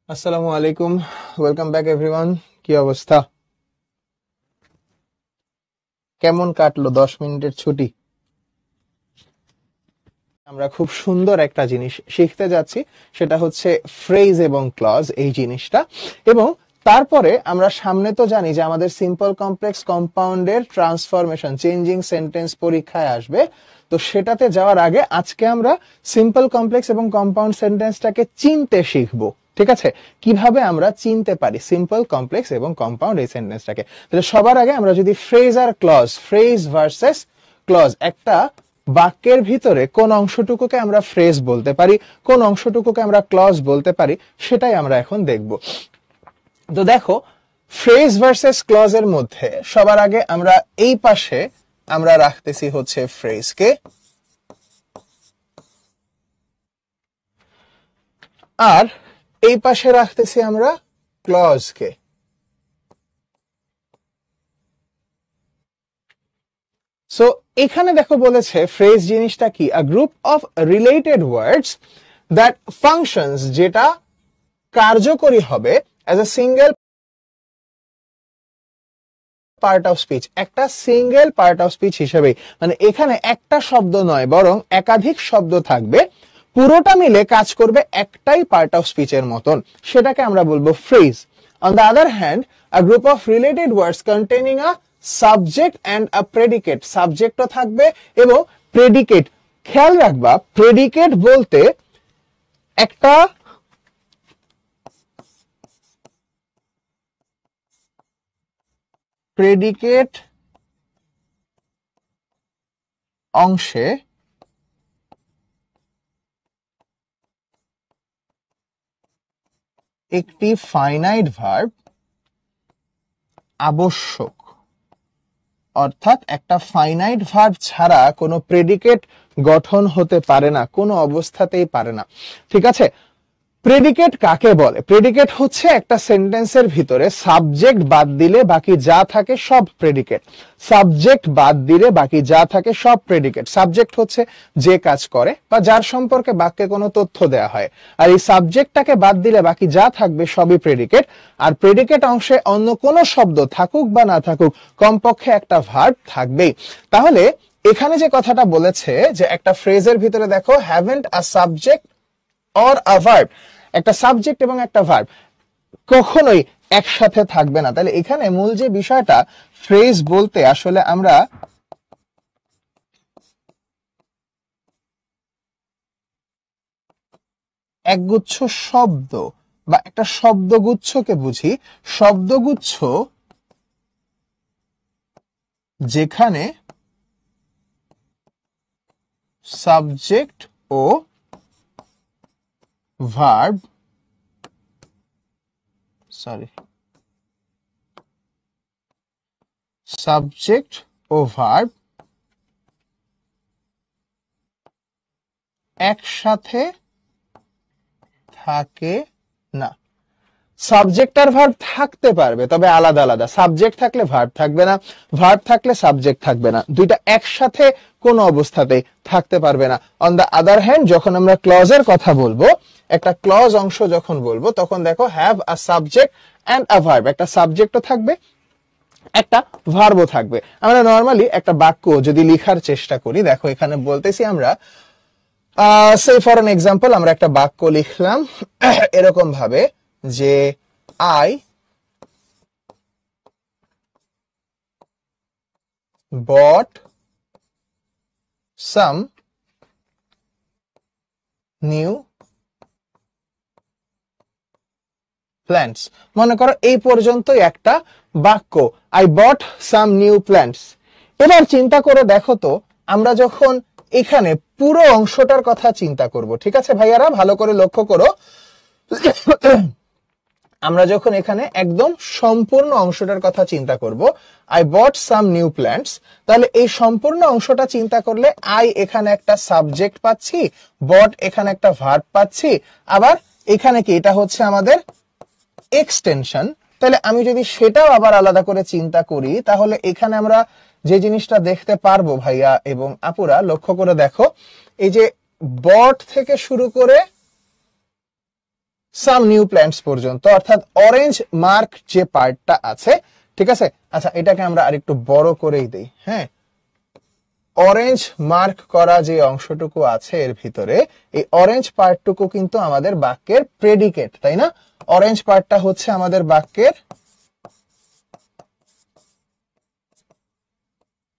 আসসালামু আলাইকুম, welcome back everyone. কি অবস্থা? কেমন কাটলো 10 মিনিটের ছুটি? আমরা খুব সুন্দর একটা জিনিস শিখতে যাচ্ছি, সেটা হচ্ছে ফ্রেজ এবং ক্লজ, এই জিনিসটা। এবং তারপরে আমরা সামনে তো জানি যে আমাদের সিম্পল কমপ্লেক্স কম্পাউন্ডের ট্রান্সফরমেশন, চেঞ্জিং সেন্টেন্স পরীক্ষায় আসবে। তো সেটাতে যাওয়ার আগে আজকে আমরা সিম্পল কমপ্লেক্স এবং কম্পাউন্ড সেন্টেন্সটাকে চিনতে শিখবো। ঠিক আছে, কিভাবে আমরা চিনতে পারি সিম্পল কমপ্লেক্স এবং কম্পাউন্ড এই সেন্টেন্সটাকে। তাহলে সবার আগে আমরা যদি ফ্রেজ আর ক্লজ, ফ্রেজ ভার্সেস ক্লজ, একটা বাক্যের ভিতরে কোন অংশটুকুকে আমরা ফ্রেজ বলতে পারি, কোন অংশটুকুকে আমরা ক্লজ বলতে পারি, সেটাই আমরা এখন দেখব। তো দেখো, ফ্রেজ ভার্সেস ক্লজ এর মধ্যে সবার আগে আমরা এই পাশে আমরা রাখতেছি হচ্ছে ফ্রেজকে, আর এই পাশে রাখতেছি আমরা ক্লজকে। সো এখানে দেখো বলেছে ফ্রেজ জিনিসটা কি, a group of related words that functions, যেটা কার্যকরী হবে as a single part of speech, একটা সিঙ্গেল পার্ট অফ স্পিচ হিসেবে। মানে এখানে একটা শব্দ নয়, বরং একাধিক শব্দ থাকবে, পুরোটা মিলে কাজ করবে একটাই পার্ট অফ স্পিচের মতন, সেটাকে আমরা বলবো phrase. On the other hand, a group of related words containing a subject and a predicate, সাবজেক্টও থাকবে এবং প্রেডিকেট। খেয়াল রাখবা, প্রেডিকেট বলতে একটা প্রেডিকেট অংশে একটি ফাইনাইট ভার্ব আবশ্যক, অর্থাৎ একটা ফাইনাইট ভার্ব ছাড়া কোনো প্রেডিকেট গঠন হতে পারে না, কোনো অবস্থাতেই পারে না। ঠিক আছে, প্রেডিকেট কাকে বলে? প্রেডিকেট হচ্ছে একটা সেন্টেন্সের ভিতরে সাবজেক্ট বাদ দিলে বাকি যা থাকে সব প্রেডিকেট। সাবজেক্ট বাদ দিলে বাকি যা থাকে সব প্রেডিকেট। সাবজেক্ট হচ্ছে যে কাজ করে বা যার সম্পর্কে বাক্যে কোনো তথ্য দেয়া হয়, আর এই সাবজেক্টটাকে বাদ দিলে বাকি যা থাকবে সবই প্রেডিকেট। আর প্রেডিকেট অংশে অন্য কোনো শব্দ থাকুক বা না থাকুক, কমপক্ষে একটা ভার্ব থাকবেই। তাহলে এখানে যে কথাটা বলেছে যে একটা ফ্রেজের ভিতরে দেখো, haven't a subject or a verb, একটা সাবজেক্ট এবং একটা ভার্ব কখনোই একসাথে থাকবে না। তাহলে এখানে মূল যে বিষয়টা, ফ্রেজ বলতে আসলে আমরা একগুচ্ছ শব্দ বা একটা শব্দগুচ্ছকে বুঝি। শব্দগুচ্ছ যেখানে সাবজেক্ট ও ভার্ব, সাবজেক্ট ও ভার্ব একসাথে থাকে না। সাবজেক্ট আর ভার্ব থাকতে পারবে, তবে আলাদা আলাদা। সাবজেক্ট থাকলে ভার্ব থাকবে না, ভার্ব থাকলে সাবজেক্ট থাকবে না, দুইটা একসাথে কোনো অবস্থাতেই থাকতে পারবে না। অন দ্য আদার হ্যান্ড, যখন আমরা ক্লজের কথা বলবো, একটা ক্লজ অংশ যখন বলবো, তখন দেখো have a subject and a verb, একটা সাবজেক্টও থাকবে, একটা ভার্বও থাকবে। আমরা নর্মালি একটা বাক্য যদি লিখার চেষ্টা করি, দেখো এখানে বলতেছি আমরা, সে ফর এন এক্সাম্পল, আমরা একটা বাক্য লিখলাম এরকম ভাবে যে I bought some new plants। মনে করো এই পর্যন্তই একটা বাক্য, I bought some new plants. এবার চিন্তা করে দেখো তো, আমরা যখন এখানে পুরো অংশটার কথা চিন্তা করব, ঠিক আছে ভাইয়ারা, ভালো করে লক্ষ্য করো, আমরা যখন এখানে একদম সম্পূর্ণ অংশটার কথা চিন্তা করব, I bought some new plants, তাহলে এই সম্পূর্ণ অংশটা চিন্তা করলে আই এখানে একটা সাবজেক্ট পাচ্ছি, বট এখানে একটা ভার্ব পাচ্ছি, আবার এখানে কি, এটা হচ্ছে আমাদের এক্সটেনশন। তাহলে আমি যদি সেটাও আবার আলাদা করে চিন্তা করি, তাহলে এখানে আমরা যে জিনিসটা দেখতে পারবো ভাইয়া এবং আপুরা, লক্ষ্য করে দেখো, এই যে বট থেকে শুরু করে সাম নিউ প্ল্যান্টস পর্যন্ত, অর্থাৎ অরেঞ্জ মার্ক যে পার্টটা আছে, ঠিক আছে। আচ্ছা, এটাকে আমরা আরেকটু বড় করেই দেই। হ্যাঁ, অরেঞ্জ মার্ক করা যে অংশটুকু আছে এর ভিতরে, এই অরেঞ্জ পার্টটুকু কিন্তু আমাদের বাক্যের প্রেডিকেট, তাই না? অরেঞ্জ পার্টটা হচ্ছে আমাদের বাক্যের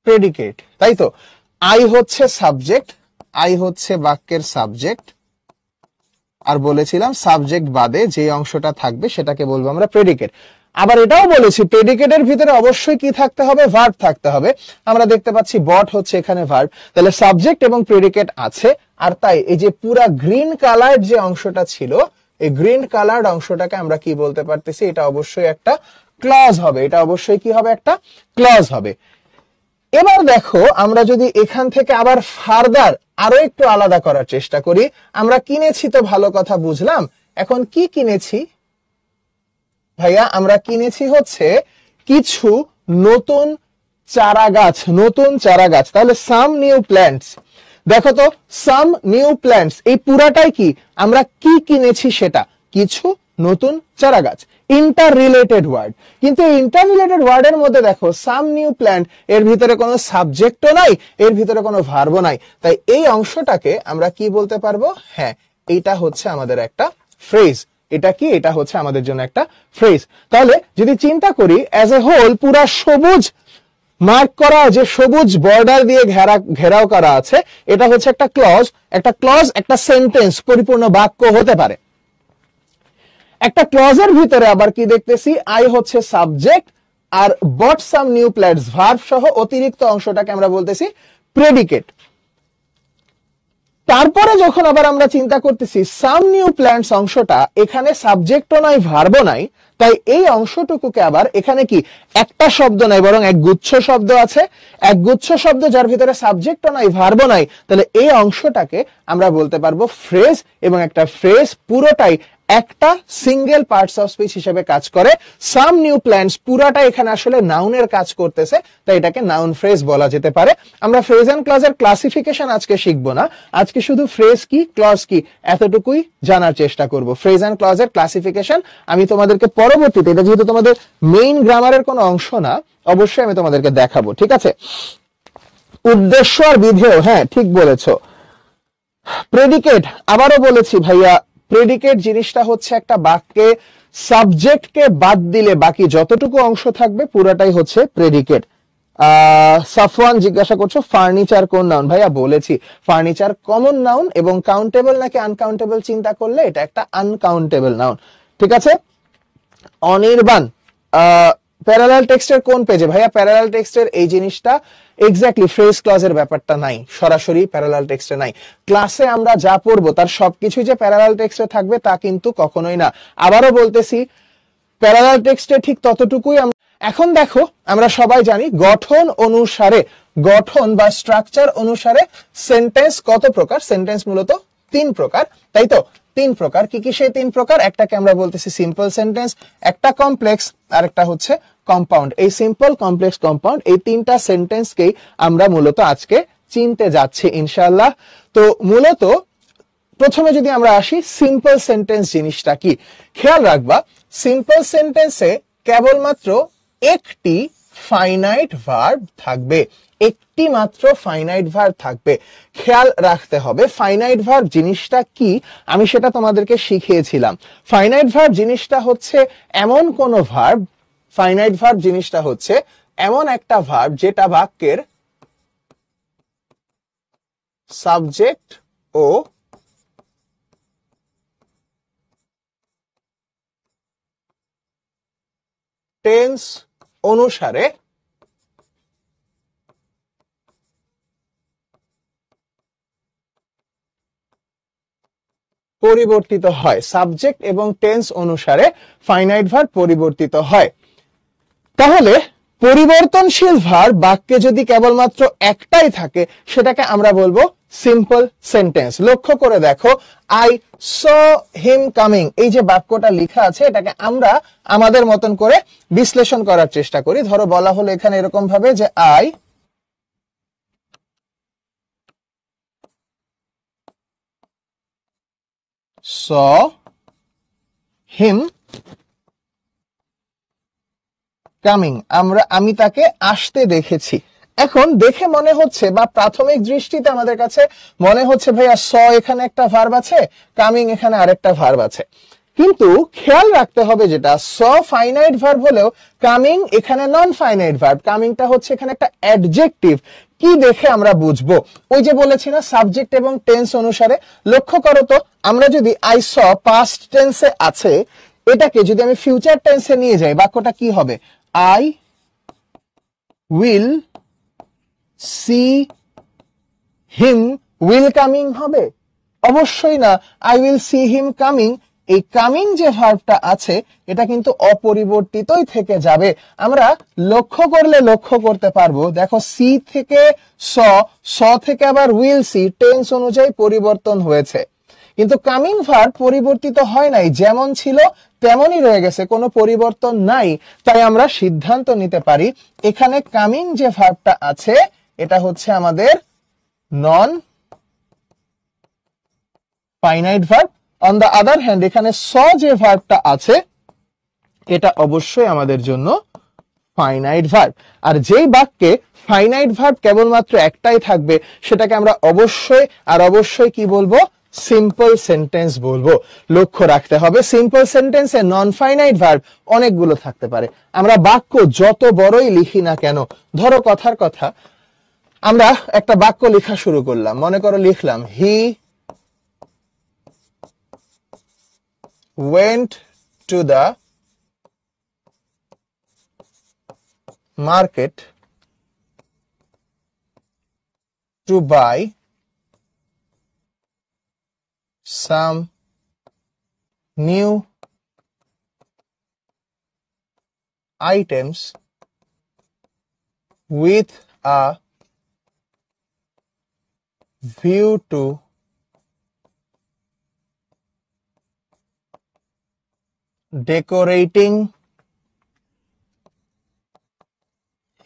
প্রেডিকেট, তাই তো। আই হচ্ছে সাবজেক্ট, আই হচ্ছে বাক্যের সাবজেক্ট, আর বলেছিলাম সাবজেক্ট বাদে যে অংশটা থাকবে সেটাকে বলবো আমরা প্রেডিকেট। আবার এটাও বলেছি প্রেডিকেটের ভিতরে অবশ্যই কি থাকতে হবে? ভার্ব থাকতে হবে। আমরা দেখতে পাচ্ছি বট হচ্ছে এখানে ভার্ব, তাহলে সাবজেক্ট এবং প্রেডিকেট আছে। আর তাই এই যে পুরা গ্রিন কালার যে অংশটা ছিল, এই গ্রিন কালার অংশটাকে আমরা কি বলতে পারতেছি? এটা অবশ্যই একটা ক্লজ হবে, এটা অবশ্যই কি হবে? একটা ক্লজ হবে। এবার দেখো, আমরা যদি এখান থেকে আবার ফার্দার আরো একটু আলাদা করার চেষ্টা করি, আমরা কিনেছি তো ভালো কথা বুঝলাম, এখন কি কিনেছি ভাইয়া? আমরা কিনেছি হচ্ছে কিছু নতুন চারা গাছ, নতুন চারা গাছ। তাহলে সাম নিউ প্ল্যান্টস, দেখো তো সাম নিউ প্ল্যান্টস, এই পুরাটাই কি? আমরা কি কিনেছি সেটা, কিছু নতুন চারা গাছ। ইন্টার রিলেটেড ওয়ার্ড, কিন্তু ইন্টার রিলেটেড ওয়ার্ডের মধ্যে দেখো সাম নিউ প্ল্যান্ট, এর ভিতরে কোনো সাবজেক্টও নাই, এর ভিতরে কোনো ভার্বও নাই, তাই এই অংশটাকে আমরা কি বলতে পারবো? হ্যাঁ, এইটা হচ্ছে আমাদের একটা ফ্রেজ। এটা কি? এটা হচ্ছে আমাদের জন্য একটা ফ্রেজ। তাহলে যদি চিন্তা করি অ্যাজ এ হোল, পুরা সবুজ মার্ক করা, যে সবুজ বর্ডার দিয়ে ঘেরাও করা আছে, এটা হচ্ছে একটা ক্লজ। একটা ক্লজ একটা সেন্টেন্স, পরিপূর্ণ বাক্য হতে পারে। একটা ক্লজের ভিতরে আবার কি দেখতেছি? আই হচ্ছে সাবজেক্ট, আর বট সাম নিউ প্ল্যান্টস ভার্ব সহ অতিরিক্ত অংশটাকে আমরা বলতেছি প্রেডিকেট। তারপরে যখন আবার আমরা চিন্তা করতেছি সাম নিউ প্ল্যান্টস অংশটা, এখানে সাবজেক্টও নাই, ভার্বও নাই, তাই এই অংশটুকুকে আবার এখানে কি একটা শব্দ নাই, বরং এক গুচ্ছ শব্দ আছে, এক গুচ্ছ শব্দ যার ভিতরে সাবজেক্টও নাই, ভার্বও নাই, তাহলে এই অংশটাকে আমরা বলতে পারবো ফ্রেজ। এবং একটা ফ্রেজ পুরোটাই একটা সিঙ্গেল পার্টস অফ স্পিচ হিসেবে কাজ করে। সাম নিউ প্ল্যান্টস পুরাটা এখানে আসলে নাউনের কাজ করতেছে, তাই এটাকে নাউন ফ্রেজ বলা যেতে পারে। আমরা ফ্রেজ এন্ড ক্লজের ক্লাসিফিকেশন আজকে শিখবো না, আজকে শুধু ফ্রেজ কি, ক্লজ কি, এতটুকুই জানার চেষ্টা করব। ফ্রেজ এন্ড ক্লজের ক্লাসিফিকেশন আমি তোমাদেরকে পরবর্তীতে, এটা যেহেতু তোমাদের মেইন গ্রামারের কোনো অংশ না, অবশ্যই আমি তোমাদেরকে দেখাবো, ঠিক আছে। উদ্দেশ্য আর বিধেয়, হ্যাঁ ঠিক বলেছো। প্রেডিকেট, আবারও বলেছি ভাইয়া, প্রেডিকেট জিনিসটা হচ্ছে একটা বাক্যে সাবজেক্টকে বাদ দিলে বাকি যতটুকু অংশ থাকবে পুরাটাই হচ্ছে প্রেডিকেট। সাফওয়ান জিজ্ঞাসা করছো ফার্নিচার কোন নাউন? ভাইয়া বলেছি ফার্নিচার কমন নাউন, এবং কাউন্টেবল নাকি আনকাউন্টেবল চিন্তা করলে এটা একটা আনকাউন্টেবল নাউন, ঠিক আছে। অনির্বাণ, প্যারালাল টেক্সটের কোন পেজে? ভাইয়া প্যারালাল টেক্সটের এই জিনিসটা এক্স্যাক্টলি ফ্রেজ ক্লজের ব্যাপারটা নাই, সরাসরি প্যারালাল টেক্সটে নাই। ক্লাসে আমরা যা পড়বো তার সবকিছু যে প্যারালাল টেক্সটে থাকবে তা কিন্তু কখনোই না। আবারও বলতেছি, প্যারালাল টেক্সটে ঠিক ততটুকুই। এখন দেখো, আমরা সবাই জানি গঠন অনুসারে, গঠন বা স্ট্রাকচার অনুসারে সেন্টেন্স কত প্রকার? সেন্টেন্স মূলত 3 প্রকার, তাই তো? 3 প্রকার। কি কি সেই 3 প্রকার? একটাকে আমরা বলতেছি সিম্পল সেন্টেন্স, একটা কমপ্লেক্স, আর একটা হচ্ছে কম্পাউন্ড। এই সিম্পল, কমপ্লেক্স, কম্পাউন্ড, এই 3টা সেন্টেন্সকেই আমরা মূলত আজকে চিনতে যাচ্ছি ইনশাআল্লাহ। তো মূলত প্রথমে যদি আমরা আসি, সিম্পল সেন্টেন্স জিনিসটা কি? খেয়াল রাখবা, সিম্পল সেন্টেন্সে কেবলমাত্র একটি ফাইনাইট ভার্ব থাকবে, একটি মাত্র ফাইনাইট ভার্ব থাকবে। খেয়াল রাখতে হবে ফাইনাইট ভার্ব জিনিসটা কি, আমি সেটা তোমাদেরকে শিখিয়েছিলাম। ফাইনাইট ভার্ব জিনিসটা হচ্ছে এমন কোন ভার্ব, ফাইনাইট ভার্ব জিনিসটা হচ্ছে এমন একটা ভার্ব যেটা বাক্যের সাবজেক্ট ও টেন্স অনুসারে পরিবর্তিত হয়। সাবজেক্ট এবং টেন্স অনুসারে ফাইনাইট ভার্ব পরিবর্তিত হয়। তাহলে পরিবর্তনশীল ভার্ব বাক্যে যদি কেবলমাত্র একটাই থাকে, সেটাকে আমরা বলবো সিম্পল সেন্টেন্স। লক্ষ্য করে দেখো, আই স হিম কামিং, এই যে বাক্যটা লেখা আছে, এটাকে আমরা আমাদের মতন করে বিশ্লেষণ করার চেষ্টা করি। ধরো বলা হলো এখানে এরকম ভাবে যে আই saw him coming, আমি তাকে আসতে দেখেছি। এখন দেখে মনে হচ্ছে বা প্রাথমিক দৃষ্টিতে আমাদের কাছে মনে হচ্ছে ভাইয়া স এখানে একটা ভার্ব আছে, কামিং এখানে আরেকটা ভার্ব আছে, কিন্তু খেয়াল রাখতে হবে যেটা স ফাইনাইট ভার্ব হলেও কামিং এখানে নন ফাইনাইট ভার্ব। কামিংটা হচ্ছে এখানে একটা অ্যাডজেক্টিভ। কি দেখে আমরা বুঝবো? ওই যে বলেছি না সাবজেক্ট এবং টেন্স অনুসারে। লক্ষ্য করো তো, আমরা যদি আই স পাস্ট টেন্সে আছে, এটাকে যদি আমি ফিউচার টেন্সে নিয়ে যাই, বাক্যটা কি হবে? I will see him will coming হবে? অবশ্যই না। I will see him coming, এই কামিং যে ভার্বটা আছে এটা কিন্তু অপরিবর্তিতই থেকে যাবে। আমরা লক্ষ্য করলে লক্ষ্য করতে পারবো, দেখো সি থেকে স থেকে আবার উইল সি টেন্স অনুযায়ী পরিবর্তন হয়েছে, কিন্তু কামিং ভার্ব পরিবর্তিত হয় নাই, যেমন ছিল তেমনই রয়ে গেছে, কোনো পরিবর্তন নাই। তাই আমরা সিদ্ধান্ত নিতে পারি এখানে কামিং যে ভার্বটা আছে এটা হচ্ছে আমাদের non finite verb. On the other hand এখানে স যে ভার্বটা আছে এটা অবশ্যই আমাদের জন্য ফাইনাইট ভার্ব। আর যেই বাক্যে ফাইনাইট ভার্ব কেবলমাত্র একটাই থাকবে সেটাকে আমরা অবশ্যই কি বলবো? সিম্পল সেন্টেন্স বলবো। লক্ষ্য রাখতে হবে সিম্পল সেন্টেন্সে নন ফাইনাইট ভার্ব অনেকগুলো থাকতে পারে। আমরা বাক্য যত বড়ই লিখি না কেন, ধরো কথার কথা আমরা একটা বাক্য লেখা শুরু করলাম, মনে করো লিখলাম হি went to the market to buy some new items with a view to decorating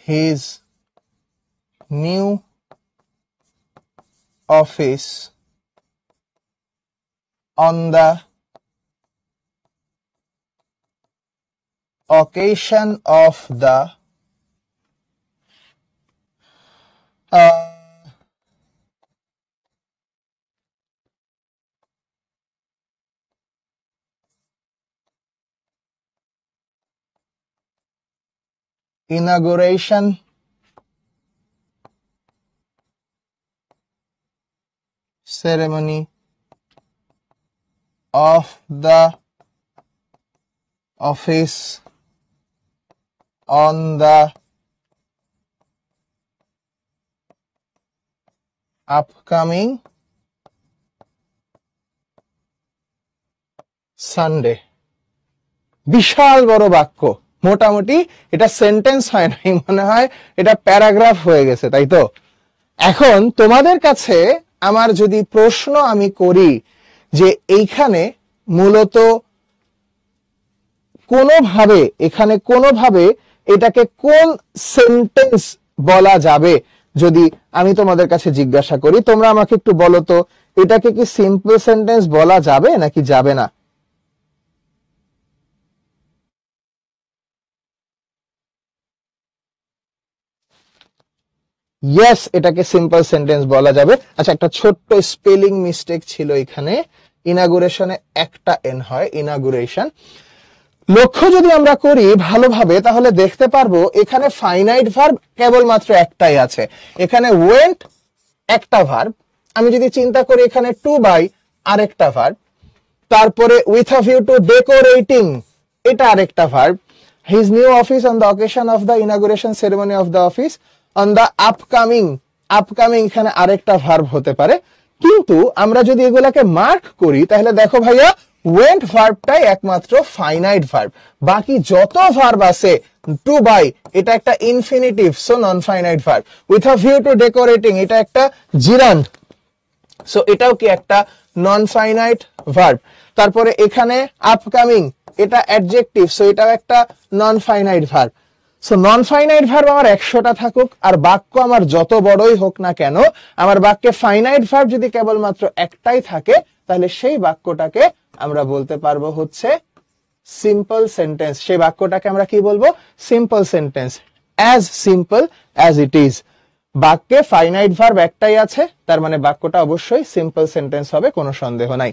his new office on the occasion of the inauguration ceremony of the office on the upcoming Sunday। বিশাল বড় বাক্য, মোটামুটি এটা sentence হয় নাই, মনে হয় এটা paragraph হয়ে গেছে, তাই তো? এখন তোমাদের কাছে আমার যদি প্রশ্ন আমি করি যে এইখানে মূলত কোনোভাবে এটাকে কোন সেন্টেন্স বলা যাবে, যদি আমি তোমাদের কাছে জিজ্ঞাসা করি, তোমরা আমাকে একটু বলো তো এটাকে কি সিম্পল সেন্টেন্স বলা যাবে নাকি যাবে না? ইয়েস, এটাকে সিম্পল সেন্টেন্স বলা যাবে। আচ্ছা, একটা ছোট্ট স্পেলিং মিস্টেক ছিল এখানে, ইনাগুরেশনে একটা এন হয়, ইনাগুরেশন। লক্ষ্য যদি আমরা করি ভালোভাবে তাহলে দেখতে পারবো এখানে ফাইনাইট ভার্ব কেবলমাত্র একটাই আছে। এখানে ওয়েন্ট একটা ভার্ব, আমি যদি চিন্তা করি এখানে টু বাই আরেকটা ভার্ব, তারপরে with a view to decorating এটা আরেকটা verb, his new office on the occasion of the inauguration ceremony of the office on the upcoming এখানে আরেকটা ভার্ব হতে পারে। কিন্তু আমরা যদি এগুলাকে মার্ক করি তাহলে দেখো ভাইয়া ওয়েন্ট ভার্বটাই একমাত্র ফাইনাইট ভার্ব, বাকি যত ভার্ব আছে টু বাই এটা একটা infinitive, so non finite verb. With a view to decorating এটা একটা জিরান্ড, সো এটাও কি একটা নন ফাইনাইট ভার্ব। তারপরে এখানে আপকামিং এটা অ্যাডজেক্টিভ, সো এটাও একটা non finite verb. So non finite verb আমার 100টা থাকুক আর বাক্য আমার যত বড়ই হোক না কেন, আমার বাক্যে ফাইনাইট ভার্ব যদি কেবলমাত্র একটাই থাকে তাহলে সেই বাক্যটাকে আমরা বলতে পারবো হচ্ছে সিম্পল সেন্টেন্স। সেই বাক্যটাকে আমরা কি বলবো? Simple sentence. As simple as it is. বাক্যে ফাইনাইট ভার্ব একটাই আছে, তার মানে বাক্যটা অবশ্যই সিম্পল সেন্টেন্স হবে, কোনো সন্দেহ নাই।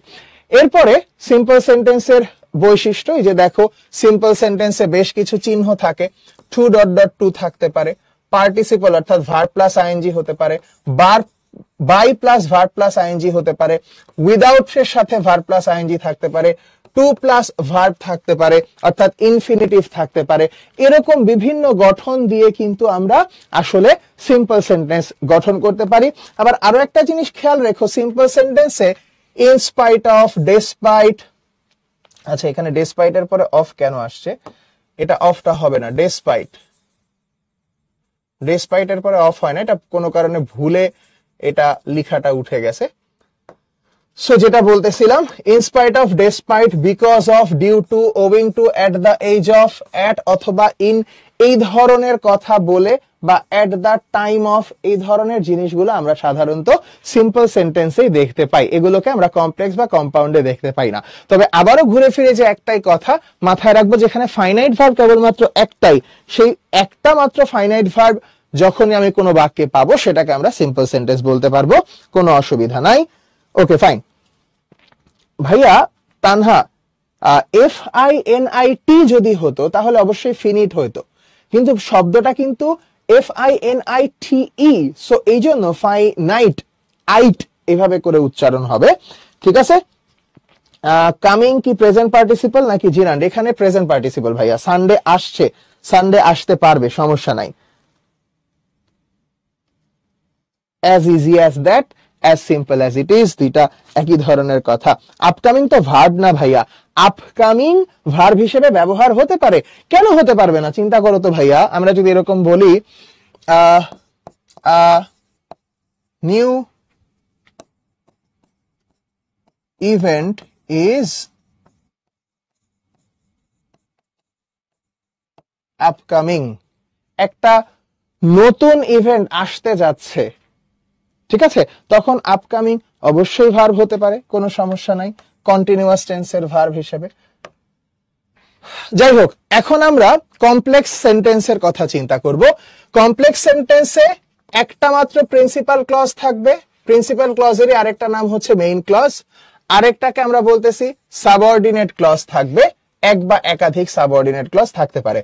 এরপরে সিম্পল সেন্টেন্সের বৈশিষ্ট্য, এই যে দেখো সিম্পল সেন্টেন্সে বেশ কিছু চিহ্ন থাকে। টু ডট ডট টু থাকতে পারে, পার্টিসিপল অর্থাৎ ভার্ব প্লাস আইএনজি হতে পারে, by plus verb plus I N G হতে পারে, উইদাউট এর সাথে ভার্ব প্লাস আইএনজি থাকতে পারে, টু প্লাস ভার্ব থাকতে পারে অর্থাৎ ইনফিনিটিভ থাকতে পারে। এরকম বিভিন্ন গঠন দিয়ে কিন্তু আমরা আসলে সিম্পল সেন্টেন্স গঠন করতে পারি। আবার আরো একটা জিনিস খেয়াল রেখো, সিম্পল সেন্টেন্সে ইন স্পাইট অফ, ডেসপাইট, আচ্ছা এখানে ডেসপাইট এর পরে অফ কেন আসছে? এটা অফটা হবে না, ডেসপাইট, ডেসপাইট এর পরে অফ হয় না, এটা কোনো কারণে ভুলে এটা লেখাটা উঠে গেছে। সো যেটা বলতেছিলাম, in spite of, despite, because of, due to, owing to, at the age of, at অথবা ইন, এই ধরনের কথা বলে বা এট দ্য টাইম অফ, এই ধরনের জিনিসগুলো আমরা সাধারণত সিম্পল সেন্টেন্সেই দেখতে পাই। এগুলোকে আমরা কমপ্লেক্স বা কম্পাউন্ডে দেখতে পাই না। তবে আবারও ঘুরে ফিরে যে একটাই কথা মাথায় রাখবো, যেখানে ফাইনাইট ভার্ব কেবলমাত্র একটাই, সেই একটা মাত্র ফাইনাইট ভার্ব যখনই আমি কোনো বাক্যে পাবো সেটাকে আমরা সিম্পল সেন্টেন্স বলতে পারবো, কোনো অসুবিধা নাই। Okay fine. ভাইয়া তানহা, FINIT যদি হতো তাহলে অবশ্যই ফিনিট হতো, কিন্তু শব্দটা কিন্তু FINITE, সো এই জন্য ফাইনাইট, আইট এভাবে করে উচ্চারণ হবে। ঠিক আছে। কামিং কি প্রেজেন্ট পার্টিসিপল নাকি জিরান্ড? এখানে প্রেজেন্ট পার্টিসিপল ভাইয়া। সানডে আসছে, সানডে আসতে পারবে, সমস্যা নাই। as easy as that, as simple as it is, দুইটা একই ধরনের কথা। আপকামিং তো ভার্ব না ভাইয়া, আপকামিং ভার্ব হিসেবে ব্যবহার হতে পারে, কেন হতে পারবে না? চিন্তা করো তো ভাইয়া, আমরা যদি এরকম বলি নিউ ইভেন্ট ইজ আপকামিং, একটা নতুন ইভেন্ট আসতে যাচ্ছে, ঠিক আছে, তখন আপকামিং অবশ্যই ভার্ব হতে পারে, কোনো সমস্যা নাই, কন্টিনিউয়াস টেন্সের ভার্ব হিসেবে। যাই হোক, এখন আমরা কমপ্লেক্স সেন্টেন্সের কথা চিন্তা করব। কমপ্লেক্স সেন্টেন্সে একটা মাত্র প্রিন্সিপাল ক্লজ থাকবে, প্রিন্সিপাল ক্লজেরই আরেকটা নাম হচ্ছে মেইন ক্লজ, আরেকটাকে আমরা বলতেছি সাবঅর্ডিনেট ক্লজ থাকবে, এক বা একাধিক সাবঅর্ডিনেট ক্লজ থাকতে পারে।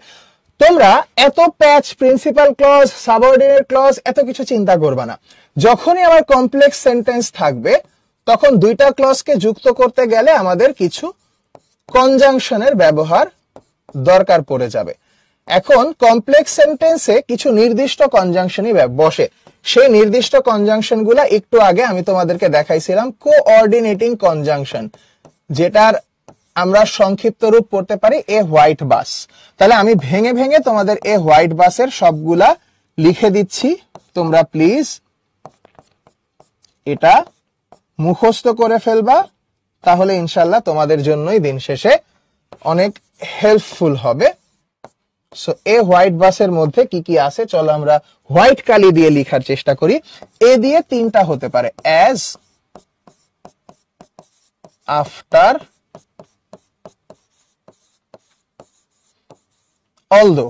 তোমরা এত প্যাচ, প্রিন্সিপাল ক্লজ, সাবঅর্ডিনেট ক্লজ এত কিছু চিন্তা করবা না। যখনই আমার কমপ্লেক্স সেন্টেন্স থাকবে তখন দুইটা ক্লজকে যুক্ত করতে গেলে আমাদের কিছু কনজাংশনের ব্যবহার দরকার পড়ে যাবে। এখন কমপ্লেক্স সেন্টেন্সে কিছু নির্দিষ্ট কনজাংশনই বসে, সেই নির্দিষ্ট কনজাংশন গুলা একটু আগে আমি তোমাদেরকে দেখাইছিলাম, কোঅর্ডিনেটিং কনজাংশন, যেটার আমরা সংক্ষিপ্ত রূপ পড়তে পারি এ হোয়াইট বাস। তাহলে আমি ভেঙে ভেঙে তোমাদের এ হোয়াইট বাসের সবগুলা লিখে দিচ্ছি, তোমরা প্লিজ এটা মুখস্থ করে ফেলবা, তাহলে ইনশাল্লাহ তোমাদের জন্যই দিন শেষে অনেক হেল্পফুল হবে। সো এ হোয়াইট বাসের মধ্যে কি কি আছে চলো আমরা হোয়াইট কালি দিয়ে লেখার চেষ্টা করি। এ দিয়ে তিনটা হতে পারে, অ্যাজ, আফটার, অলদো।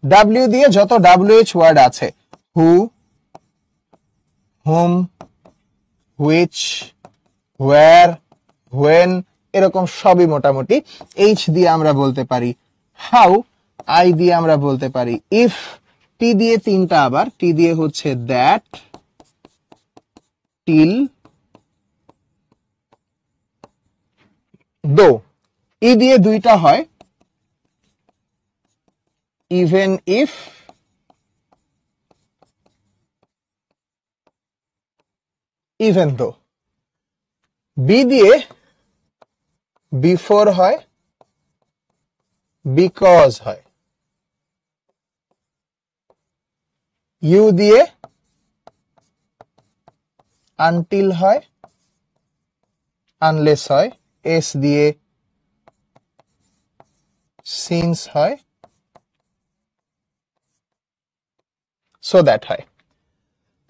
ডাব্লিউ দিয়ে যত WH ওয়ার্ড আছে, হু, হুম, হুইচ, হোয়ার, হোয়েন, এরকম সবই মোটামুটি। এইচ দিয়ে আমরা বলতে পারি হাউ, আই দিয়ে আমরা বলতে পারি ইফ, টি দিয়ে তিনটা, আবার টি দিয়ে হচ্ছে দ্যাট, টিল, দো। ই দিয়ে দুইটা হয়, even if, even though. B দিয়ে বিফোর হয়, বিকজ হয়। ইউ দিয়ে আনটিল হয়, আনলেস হয়। এস দিয়ে সিন্স হয়, সো দ্যাট হয়।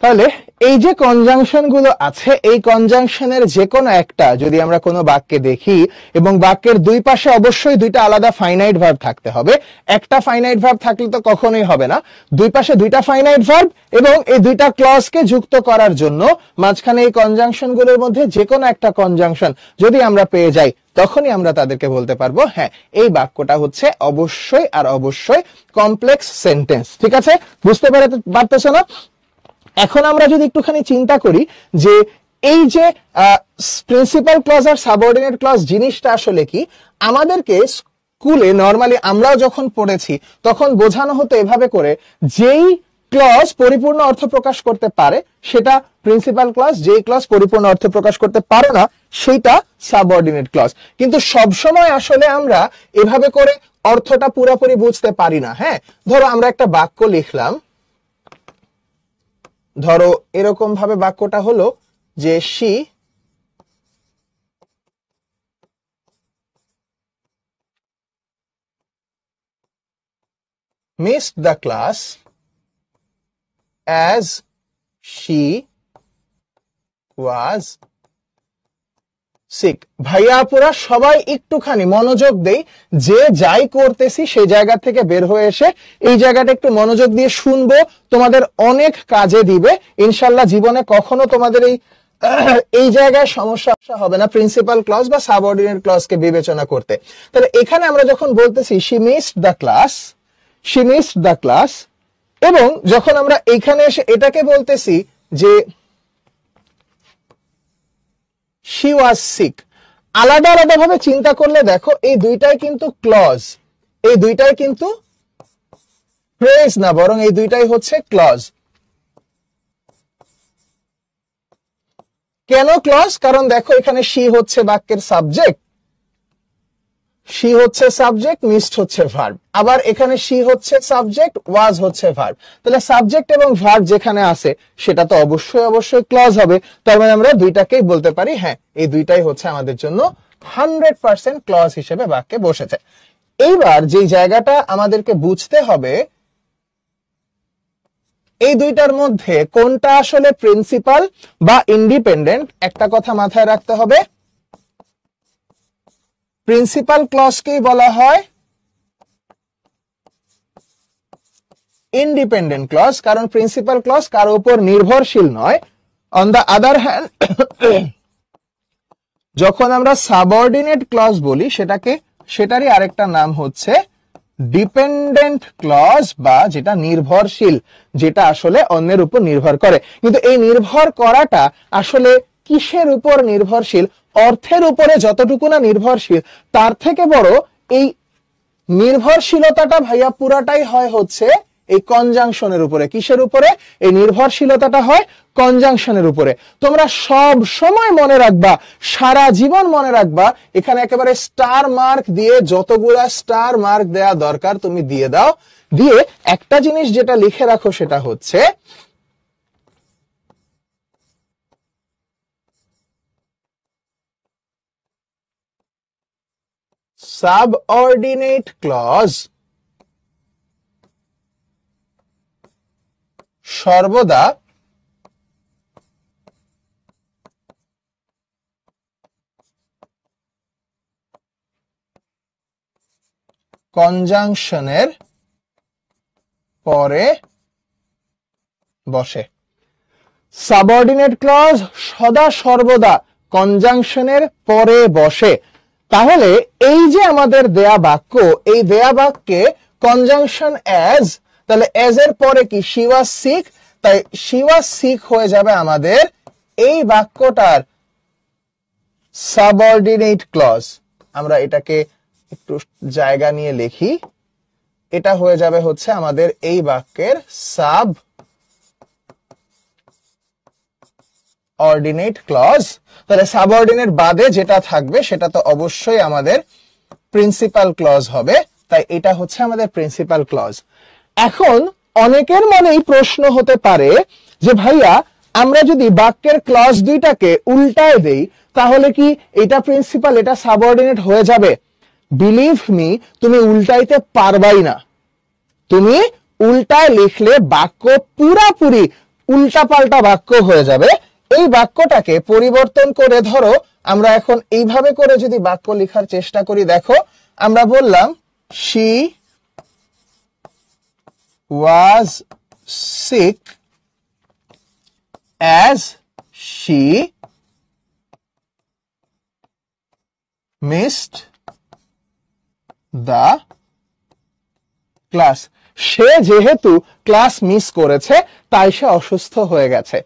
তাহলে এই যে কনজাংশন গুলো আছে, এই কনজাংশনের যে কোনো একটা যদি আমরা কোনো বাক্যে দেখি, এবং বাক্যের দুই পাশে অবশ্যই দুইটা আলাদা ফাইনাইট ভার্ব থাকতে হবে। একটা ফাইনাইট ভার্ব থাকলে তো কখনোই হবে না, দুই পাশে দুইটা ফাইনাইট ভার্ব এবং এই দুইটা ক্লজকে যুক্ত করার জন্য মাঝখানে এই কনজাংশন গুলোর মধ্যে যে কোনো একটা কনজাংশন যদি আমরা পেয়ে যাই, তখনই আমরা তাদেরকে বলতে পারবো হ্যাঁ এই বাক্যটা হচ্ছে অবশ্যই আর অবশ্যই কমপ্লেক্স সেন্টেন্স। ঠিক আছে, বুঝতে পারতেছো না? এখন আমরা যদি একটুখানি চিন্তা করি যে এই যে প্রিন্সিপাল ক্লজ আর সাবঅর্ডিনেট ক্লজ জিনিসটা আসলে কি, আমাদেরকে স্কুলে নরমালি আমরাও যখন পড়েছি তখন বোঝানো হতো এভাবে করে, যেই ক্লজ পরিপূর্ণ অর্থ প্রকাশ করতে পারে সেটা প্রিন্সিপাল ক্লজ, যেই ক্লজ পরিপূর্ণ অর্থ প্রকাশ করতে পারে না সেটা সাবঅর্ডিনেট ক্লজ। কিন্তু সব সময় আসলে আমরা এভাবে করে অর্থটা পুরোপুরি বুঝতে পারি না। হ্যাঁ, ধরো আমরা একটা বাক্য লিখলাম, ধরো এরকম ভাবে বাক্যটা হলো যে she missed the class as she was sick। ভাইয়া আপুরা সবাই একটুখানি মনোযোগ দেই, যে যাই করতেছি সেই জায়গা থেকে বের হয়ে এসে এই জায়গাটা একটু মনোযোগ দিয়ে শুনবো, তোমাদের অনেক কাজে দিবে ইনশাআল্লাহ। জীবনে কখনো তোমাদের এই জায়গায় সমস্যা হবে না প্রিন্সিপাল ক্লজ বা সাবঅর্ডিনেট ক্লজকে বিবেচনা করতে। তাহলে এখানে আমরা যখন বলতেছি she missed the class, she missed the class, এবং যখন আমরা এখানে এসে এটাকে বলতেছি যে she was sick, আলাদা আলাদা ভাবে চিন্তা করলে দেখো এই দুইটাই কিন্তু ক্লজ, এই দুইটাই কিন্তু ফ্রেজ না, বরং এই দুইটাই হচ্ছে ক্লজ। কেন ক্লজ? কারণ দেখো এখানে she হচ্ছে বাক্যের সাবজেক্ট, she হচ্ছে সাবজেক্ট, মিসড হচ্ছে ভার্ব, আবার এখানে she হচ্ছে সাবজেক্ট, was হচ্ছে ভার্ব। তাহলে সাবজেক্ট এবং ভার্ব যেখানে আছে সেটা তো অবশ্যই অবশ্যই ক্লজ হবে। তার মানে আমরা দুইটাকেই বলতে পারি হ্যাঁ এই দুইটাই হচ্ছে আমাদের জন্য 100% ক্লজ হিসেবে বাক্যে বসেছে। এইবার যে জায়গাটা আমাদেরকে বুঝতে হবে এই দুইটার মধ্যে কোনটা আসলে প্রিন্সিপাল বা ইন্ডিপেন্ডেন্ট, একটা কথা মাথায় রাখতে হবে, প্রিন্সিপাল ক্লজকেই বলা হয় ইন্ডিপেন্ডেন্ট ক্লজ, কারণ প্রিন্সিপাল ক্লজ কারো উপর নির্ভরশীল নয়। অন দা আদার হ্যান্ড যখন আমরা সাবঅর্ডিনেট ক্লজ বলি সেটারই আরেকটা নাম হচ্ছে ডিপেন্ডেন্ট ক্লজ, বা যেটা নির্ভরশীল, যেটা আসলে অন্যের উপর নির্ভর করে। কিন্তু এই নির্ভর করাটা আসলে কিসের উপর নির্ভরশীল? অর্থের উপরে যতটুকু না নির্ভরশীল, তার থেকে বড় এই নির্ভরশীলতাটা ভাইয়া পুরাটাই হয় হচ্ছে এই কনজাংশনের উপরে। কিসের উপরে? এই নির্ভরশীলতাটা হয় কনজাংশনের উপরে। তোমরা সব সময় মনে রাখবা, সারা জীবন মনে রাখবা, এখানে একেবারে স্টার মার্ক দিয়ে যতগুলা স্টার মার্ক দেয়া দরকার তুমি দিয়ে দাও। দিয়ে একটা জিনিস যেটা লিখে রাখো সেটা হচ্ছে সাবঅর্ডিনেট ক্লজ সর্বদা কনজাংশনের পরে বসে। সাবঅর্ডিনেট ক্লজ সদা সর্বদা কনজাংশনের পরে বসে। তাহলে এই যে আমাদের দেয়া বাক্য, এই দেয়া বাক্যে কনজাংশন অ্যাজ, তাহলে অ্যাজ এর পরে কি she was sick, তাই she was sick হয়ে যাবে আমাদের এই বাক্যটার সাবঅর্ডিনেট ক্লজ। আমরা এটাকে একটু জায়গা নিয়ে লিখি, এটা হয়ে যাবে হচ্ছে আমাদের এই বাক্যের সাব অর্ডিনেট ক্লজ। তাহলে সাবঅর্ডিনেট বাদে যেটা থাকবে সেটা তো অবশ্যই আমাদের প্রিন্সিপাল ক্লজ হবে, তাই এটা হচ্ছে আমাদের প্রিন্সিপাল ক্লজ। এখন অনেকের মনেই প্রশ্ন হতে পারে যে ভাইয়া আমরা যদি বাক্যের ক্লজ দুইটাকে উল্টায় দেই তাহলে কি এটা প্রিন্সিপাল এটা সাবঅর্ডিনেট হয়ে যাবে? বিলিভ মি, তুমি উল্টাইতে পারবাই না। তুমি উল্টায় লিখলে বাক্য পুরাপুরি উল্টাপাল্টা বাক্য হয়ে যাবে। এই বাক্যটাকে পরিবর্তন করে ধরো আমরা এখন এইভাবে করে যদি বাক্য লেখার চেষ্টা করি, দেখো আমরা বললাম she was sick as she missed the class. সে যেহেতু ক্লাস মিস করেছে তাই সে অসুস্থ হয়ে গেছে।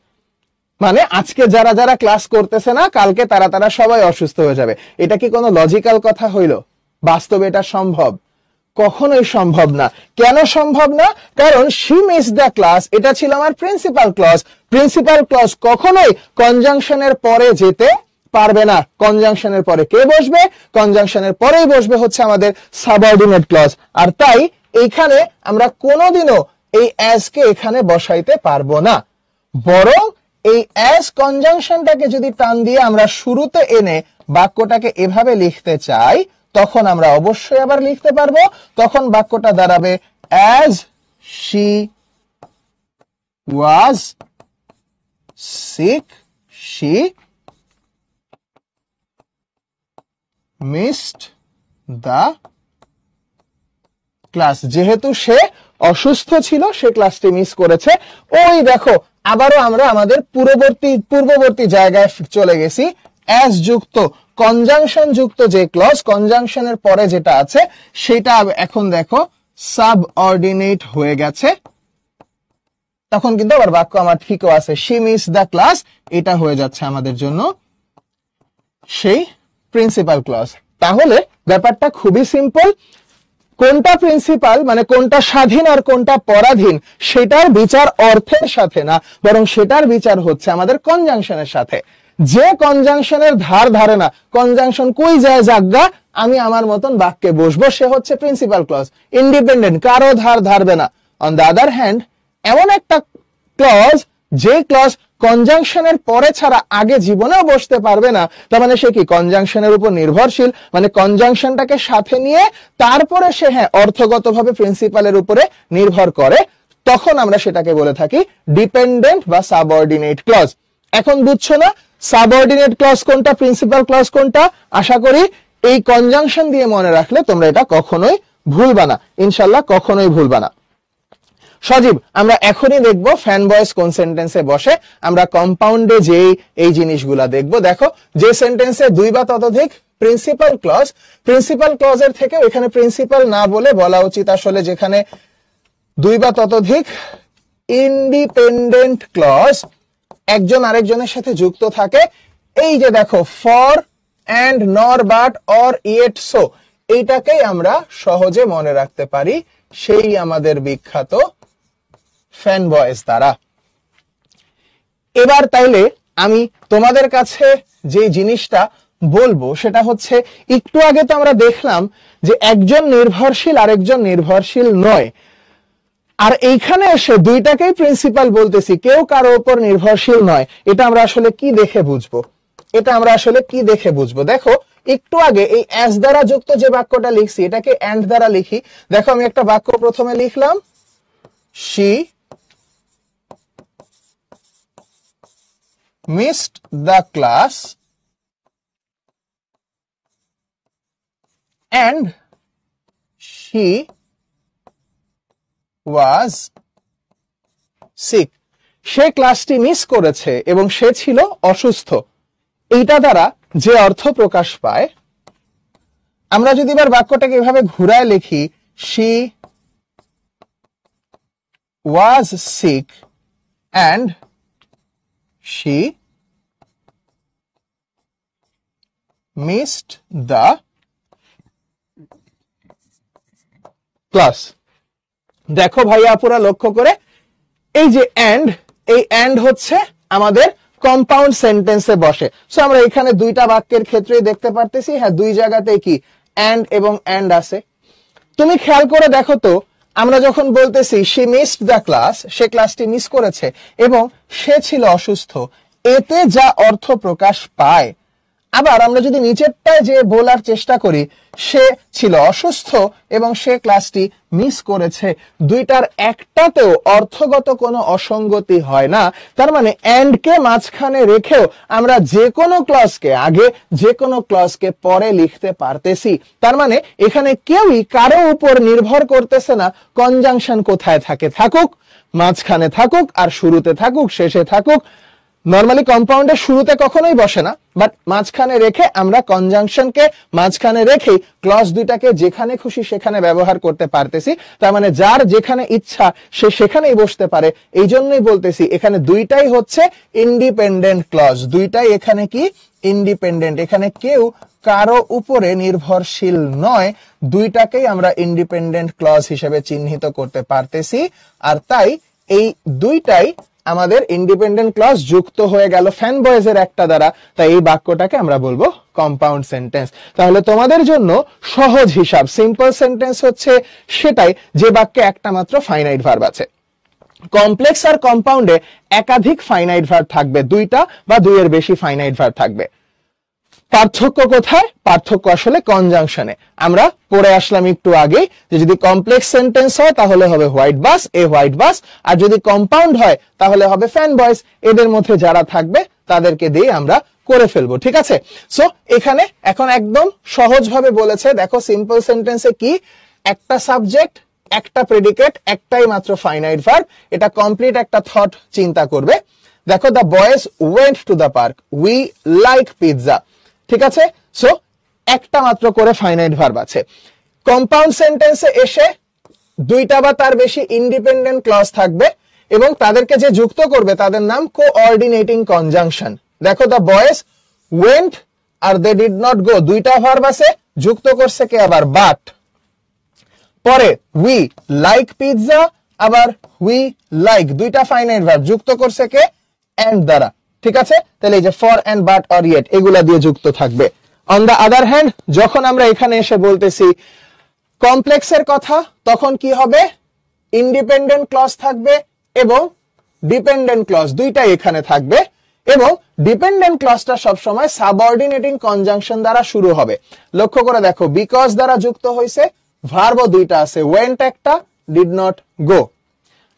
মানে আজকে যারা যারা ক্লাস করতেছে না কালকে তারা সবাই অসুস্থ হয়ে যাবে। এটা কি কোনো লজিক্যাল কথা হইল? বাস্তবে এটা সম্ভব? কখনোই সম্ভব না। কেন সম্ভব না? কারণ she missed the class এটা ছিল আমার প্রিন্সিপাল ক্লজ। প্রিন্সিপাল ক্লজ কখনোই কনজাংশনের পরে যেতে পারবে না। কনজাংশনের পরে কে বসবে? কনজাংশনের পরেই বসবে হচ্ছে আমাদের সাবঅর্ডিনেট ক্লজ। আর তাই এইখানে আমরা কোনোদিনও এই অ্যাজ কে এখানে বসাইতে পারবো না। বরং এই অ্যাজ কনজাংশনটাকে যদি টান দিয়ে আমরা শুরুতে এনে বাক্যটাকে এভাবে লিখতে চাই তখন আমরা অবশ্যই আবার লিখতে পারবো। তখন বাক্যটা দাঁড়াবে as she was sick she missed the class. যেহেতু সে অসুস্থ ছিল সে ক্লাসটি মিস করেছে। ওই দেখো আবারও আমরা আমাদের পূর্ববর্তী জায়গায় চলে গেছি। অ্যাজ যুক্ত কনজাংশন যুক্ত যে ক্লজ, কনজাংশনের পরে যেটা আছে সেটা এখন দেখো সাবঅর্ডিনেট হয়ে গেছে। তখন কিন্তু আবার বাক্য আমার ঠিকও আছে। she missed the class এটা হয়ে যাচ্ছে আমাদের জন্য সেই প্রিন্সিপাল ক্লজ। তাহলে ব্যাপারটা খুবই সিম্পল। কোনটা প্রিন্সিপাল মানে কোনটা স্বাধীন আর কোনটা পরাধীন সেটার বিচার অর্থের সাথে না, বরং সেটার বিচার হচ্ছে আমাদের কনজাংশনের সাথে। যে কনজাংশনের ধার ধারে না, কনজাংশন কই যায় জাগা আমি আমার মতন বাক্যে বসবো, সে হচ্ছে প্রিন্সিপাল ক্লজ, ইন্ডিপেন্ডেন্ট, কারো ধার ধারবে না। অন দ্য আদার হ্যান্ড এমন একটা ক্লজ যে ক্লজ কনজাংশনের পরে ছাড়া আগে জীবনেও বসতে পারবে না, তার মানে সে কি কনজাংশনের উপর নির্ভরশীল, মানে কনজাংশনটাকে সাথে নিয়ে তারপরে সে হ্যাঁ অর্থগতভাবে প্রিন্সিপালের উপরে নির্ভর করে, তখন আমরা সেটাকে বলে থাকি ডিপেন্ডেন্ট বা সাবঅর্ডিনেট ক্লজ। এখন বুঝছো না সাবঅর্ডিনেট ক্লজ কোনটা, প্রিন্সিপাল ক্লজ কোনটা? আশা করি এই কনজাংশন দিয়ে মনে রাখলে তোমরা এটা কখনোই ভুলবা না, ইনশাআল্লাহ কখনোই ভুলবা না। সজীব আমরা এখনই দেখবো ফ্যান বয়েস কোন সেন্টেন্সে বসে। আমরা কম্পাউন্ডে যেই এই জিনিসগুলা দেখবো। দেখো যে সেন্টেন্সে দুই বা ততোধিক প্রিন্সিপাল ক্লজ, প্রিন্সিপাল ক্লজের থেকে এখানে প্রিন্সিপাল না বলে বলা উচিত আসলে যেখানে দুই বা ততোধিক ইন্ডিপেন্ডেন্ট ক্লজ একজন আরেকজনের সাথে যুক্ত থাকে। এই যে দেখো ফর, এন্ড, নর, বাট, অর, ইয়েট, সো, এইটাকেই আমরা সহজে মনে রাখতে পারি সেই আমাদের বিখ্যাত ফ্যান বয়েস দ্বারা। এবার তাইলে আমি তোমাদের কাছে যে জিনিসটা বলবো সেটা হচ্ছে, একটু আগে তো আমরা দেখলাম যে একজন নির্ভরশীল আরেকজন নির্ভরশীল নয়, আর এইখানে এসে দুইটাকেই প্রিন্সিপাল বলতেছি, কেউ কারো উপর নির্ভরশীল নয়। এটা আমরা আসলে কি দেখে বুঝবো? এটা আমরা আসলে কি দেখে বুঝবো? দেখো একটু আগে এই অ্যাজ দ্বারা যুক্ত যে বাক্যটা লিখছি এটাকে এন্ড দ্বারা লিখি। দেখো আমি একটা বাক্য প্রথমে লিখলাম, she missed the class and she was sick. সে ক্লাসটি মিস করেছে এবং সে ছিল অসুস্থ। এইটা দ্বারা যে অর্থ প্রকাশ পায়, আমরা যদি এবার বাক্যটাকে এভাবে ঘুরায় লিখি, she was sick and she missed the class. দেখো ভাইয়া আপুরা লক্ষ্য করে, এই যে এন্ড, এই এন্ড হচ্ছে আমাদের কম্পাউন্ড সেন্টেন্সে বসে। সো আমরা এখানে দুইটা বাক্যের ক্ষেত্রেই দেখতে পারতেছি, হ্যাঁ দুই জায়গাতেই কি এন্ড এবং এন্ড আছে। তুমি খেয়াল করে দেখো তো, আমরা যখন বলতেছি she missed the class, সে ক্লাসটি মিস করেছে এবং সে ছিল অসুস্থ, এতে যা অর্থ প্রকাশ পায় আবার আমরা যদি নিচেরটায় যে বলার চেষ্টা করি, সে ছিল অসুস্থ এবং সে ক্লাসটি মিস করেছে, দুইটার একটাতেও অর্থগত কোনো অসঙ্গতি হয় না। তার মানে এন্ড কে মাঝখানে রেখেও আমরা যে কোনো ক্লজকে আগে যে কোনো ক্লজকে পরে লিখতে পারতেছি। তার মানে এখানে কেউই কারো উপর নির্ভর করতেছে না কনজাংশন কোথায় থাকে, থাকুক মাঝখানে থাকুক আর শুরুতে থাকুক শেষে থাকুক। নরমালি কম্পাউন্ডে শুরুতে কখনোই বসে না, বাট মাঝখানে রেখে আমরা কনজাংশনকে মাঝখানে রেখে ক্লজ দুইটাকে যেখানে খুশি সেখানে ব্যবহার করতে পারতেছি। তার মানে যার যেখানে ইচ্ছা সে সেখানেই বসতে পারে। এই জন্যই বলতেছি এখানে দুইটাই হচ্ছে ইন্ডিপেন্ডেন্ট ক্লজ, দুইটাই এখানে কি ইন্ডিপেন্ডেন্ট, এখানে কেউ কারো উপরে নির্ভরশীল নয়, দুইটাকেই আমরা ইন্ডিপেন্ডেন্ট ক্লজ হিসেবে চিহ্নিত করতে পারতেছি। আর তাই এই দুইটাই আমাদের ইন্ডিপেন্ডেন্ট ক্লজ যুক্ত হয়ে গেল ফ্যান বয়েজের একটা দ্বারা, তাই এই বাক্যটাকে আমরা বলবো কম্পাউন্ড সেন্টেন্স। তাহলে তোমাদের জন্য সহজ হিসাব সিম্পল সেন্টেন্স হচ্ছে সেটাই যে বাক্যে একটা মাত্র ফাইনাইট ভার্ব আছে। কমপ্লেক্স আর কম্পাউন্ডে একাধিক ফাইনাইট ভার্ব থাকবে, দুইটা বা দুইয়ের বেশি ফাইনাইট ভার্ব থাকবে। পার্থক্য কোথায়? পার্থক্য আসলে কনজাংশনে। আমরা পড়ে আসলাম একটু আগে যে যদি কমপ্লেক্স সেন্টেন্স হয় তাহলে হবে হোয়াইট বাস, এ হোয়াইট বাস, আর যদি কম্পাউন্ড হয় তাহলে হবে ফ্যান বয়েজ। এদের মধ্যে যারা থাকবে তাদেরকে দিয়ে আমরা করে ফেলবো, ঠিক আছে? সো এখানে এখন একদম সহজভাবে বলেছে, দেখো সিম্পল সেন্টেন্সে কি, একটা সাবজেক্ট, একটা প্রেডিকেট, একটাই মাত্র ফাইনাইট ভার্ব। এটা কমপ্লিট একটা থট চিন্তা করবে। দেখো the boys went to the park, we like pizza, ঠিক আছে? সো একটা মাত্র করে ফাইনাইট ভার্ব আছে। কম্পাউন্ড সেন্টেন্সে এসে দুইটা বা তার বেশি ইন্ডিপেন্ডেন্ট ক্লজ থাকবে এবং তাদেরকে যে যুক্ত করবে তাদের নাম কোঅর্ডিনেটিং কনজাংশন। দেখো দ্য বয়েজ ওয়েন্ট আর দে ডিড নট গো, দুইটা ভার্ব আছে, যুক্ত করছে কে আবার বাট। পরে উই লাইক পিৎজা, আবার উই লাইক, দুইটা ফাইনাইট ভার্ব, যুক্ত করছে কে এন্ড দ্বারা, ঠিক আছে? তাহলে এই যে for and but or yet এগুলা দিয়ে যুক্ত থাকবে। অন দা আদার হ্যান্ড যখন আমরা এখানে এসে বলতেছি কমপ্লেক্সের কথা, তখন কি হবে? ইন্ডিপেন্ডেন্ট ক্লজ থাকবে এবং ডিপেন্ডেন্ট ক্লজ, দুইটাই এখানে থাকবে। এবং ডিপেন্ডেন্ট ক্লজটা সবসময় সাবঅর্ডিনেটিং কনজাংশন দ্বারা শুরু হবে। লক্ষ্য করে দেখো, বিকজ দ্বারা যুক্ত হয়েছে, ভার্বও দুইটা আছে, ওয়েন্ট একটা, ডিড নট গো।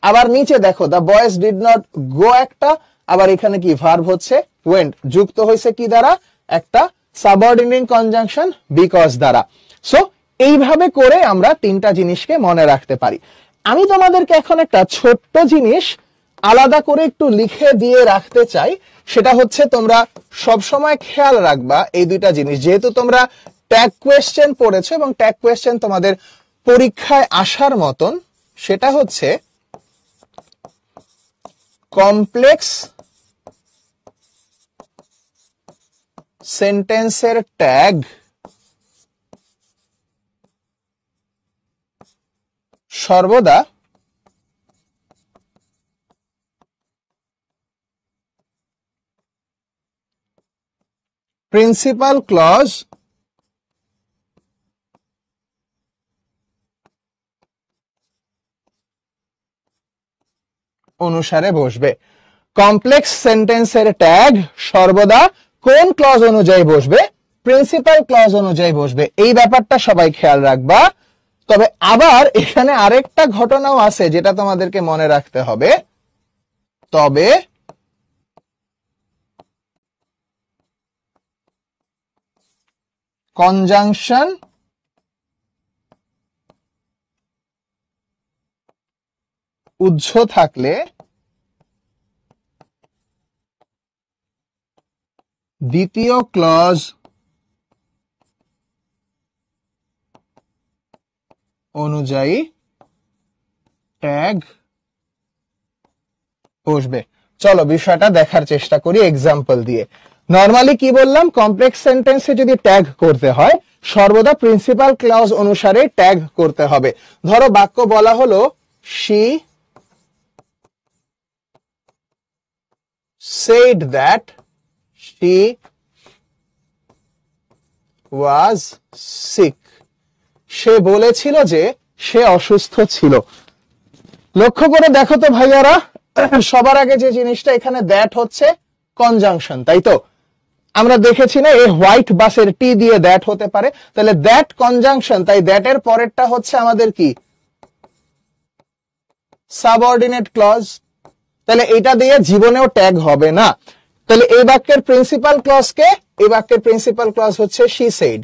আবার নিচে দেখো দ্য বয়েজ ডিড নট গো একটা, আবার এখানে কি ভার্ব হচ্ছে ওয়েন্ট, যুক্ত হয়েছে কি দ্বারা? একটা সাবঅর্ডিনেটিং কনজাংশন বিকজ দ্বারা। সো এইভাবে করে আমরা তিনটা জিনিসকে মনে রাখতে পারি। আমি তোমাদেরকে এখন একটা ছোট্ট জিনিস আলাদা করে একটু লিখে দিয়ে রাখতে চাই, সেটা হচ্ছে তোমরা সব সময় খেয়াল রাখবা এই দুইটা জিনিস, যেহেতু তোমরা ট্যাগ কোয়েশ্চেন পড়েছো এবং ট্যাগ কোয়েশ্চেন তোমাদের পরীক্ষায় আসার মতন। সেটা হচ্ছে কমপ্লেক্স সেন্টেন্সের ট্যাগ সর্বদা প্রিন্সিপাল ক্লজ অনুসারে বসবে। কমপ্লেক্স সেন্টেন্সের ট্যাগ সর্বদা কোন ক্লজ অনুযায়ী বসবে? প্রিন্সিপাল ক্লজ অনুযায়ী বসবে। এই ব্যাপারটা সবাই খেয়াল রাখবা। তবে আবার এখানে আরেকটা ঘটনাও আছে যেটা তোমাদেরকে মনে রাখতে হবে। তবে কনজাংশন উহ্য থাকলে দ্বিতীয় ক্লজ অনুযায়ী ট্যাগ বসবে। চলো বিষয়টা দেখার চেষ্টা করি এক্সাম্পল দিয়ে। নরমালি কি বললাম, কমপ্লেক্স সেন্টেন্সে যদি ট্যাগ করতে হয় সর্বদা প্রিন্সিপাল ক্লজ অনুসারে ট্যাগ করতে হবে। ধরো বাক্য বলা হলো she said that she was sick, সে বলেছিল যে সে অসুস্থ ছিল। লক্ষ্য করে দেখো তো ভাইয়ারা, সবার আগে যে জিনিসটা এখানে দ্যাট হচ্ছে কনজাংশন, তাই তো? আমরা দেখেছি না এই হোয়াইট বাসের টি দিয়ে দ্যাট হতে পারে, তাহলে দ্যাট কনজাংশন, তাই দ্যাট এর পরেরটা হচ্ছে আমাদের কি সাবঅর্ডিনেট ক্লজ, তাহলে এটা দিয়ে জীবনেও ট্যাগ হবে না। তাহলে এই বাক্যের প্রিন্সিপাল ক্লজ কে? এই বাক্যের প্রিন্সিপাল ক্লজ হচ্ছে শি সেড,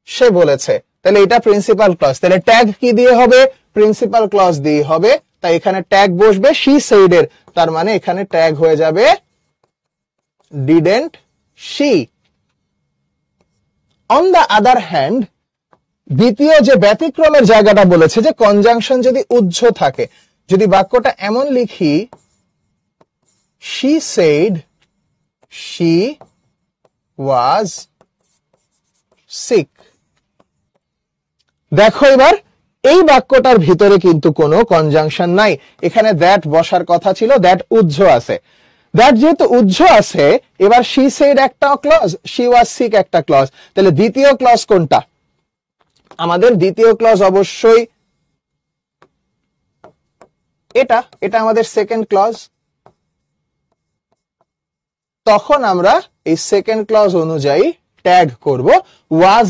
সে বলেছে, তাহলে এটা প্রিন্সিপাল ক্লজ। তাহলে ট্যাগ কি দিয়ে হবে? প্রিন্সিপাল ক্লজ দিয়ে হবে, তাই এখানে ট্যাগ বসবে শি সেড এর, তার মানে এখানে ট্যাগ হয়ে যাবে didn't she. On the other hand, দ্বিতীয় যে ব্যতিক্রমের জায়গাটা বলেছে যে কনজাংশন যদি উহ্য থাকে, যদি বাক্যটা এমন লিখি she said she was sick, দেখো এবার এই বাক্যটার ভিতরে কিন্তু কোনো কনজাংশন নাই, এখানে দ্যাট বসার কথা ছিল, দ্যাট উহ্য আছে, দ্যাট যেহেতু উহ্য আছে, এবার she said একটা ক্লজ, she was sick একটা ক্লজ, তাহলে দ্বিতীয় ক্লজ কোনটা? আমাদের দ্বিতীয় ক্লজ অবশ্যই এটা, এটা আমাদের সেকেন্ড ক্লজ। তখন আমরা এই সেকেন্ড ক্লজ অনুযায়ী ট্যাগ করব ওয়াজ